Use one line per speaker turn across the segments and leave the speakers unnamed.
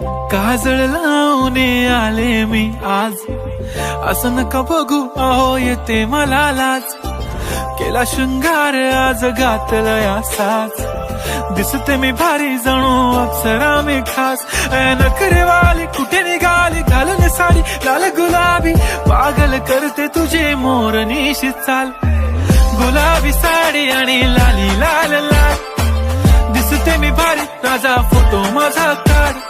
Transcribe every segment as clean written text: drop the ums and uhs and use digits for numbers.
काजळ लावून आले मी आज, असं नका बघू अहो येते मला लाज. केला शृंगार आज घातलं या साज, दिसते मी भारी जणू अप्सरा मी खास. नखरेवाली कुठे निघाली घालून साडी लाल गुलाबी, पागल करते तुझे मोरनीशी चाल. गुलाबी साडी आणि लाली लाल लाल, दिसते मी भारी राजा फोटो माझा काढ.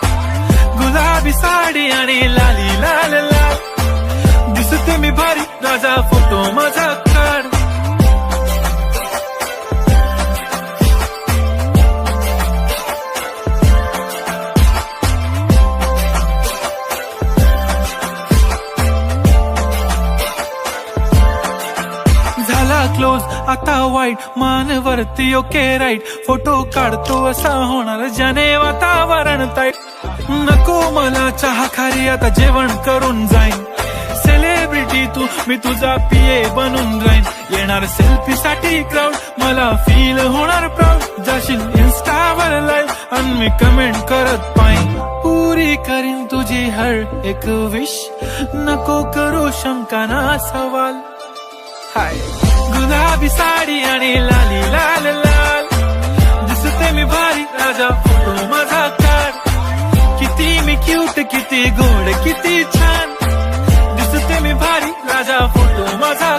गुलाबी साडी आणि लाली लाल लाल, दिसते मी भारी राजा फोटो माझा काढ. झाला क्लोज आता वाईट, मानवरती ओके राईट. फोटो काढतो असा होणार ज्याने वातावरण ताईट. नको मला चहा खारी आता जेवण करून जाईन. सेलिब्रिटी तू मी तुझा पिये बनून राहीन. येणार सेल्फी साठी क्राऊड, मला फील होणार प्राऊड. जाशील इन्स्टावर लाईव्ह आणि मी कमेंट करत पाहिन. पुरी करीन तुझी हर एक विश, नको करू शंका ना सवाल. हाय गुलाबी साडी आणि लाली लाल लाल, दिसते मी भारी राजा फोटो माझा काढ. किती मी क्यूट किती गोड किती छान, दिसते मी भारी राजा फोटो माझा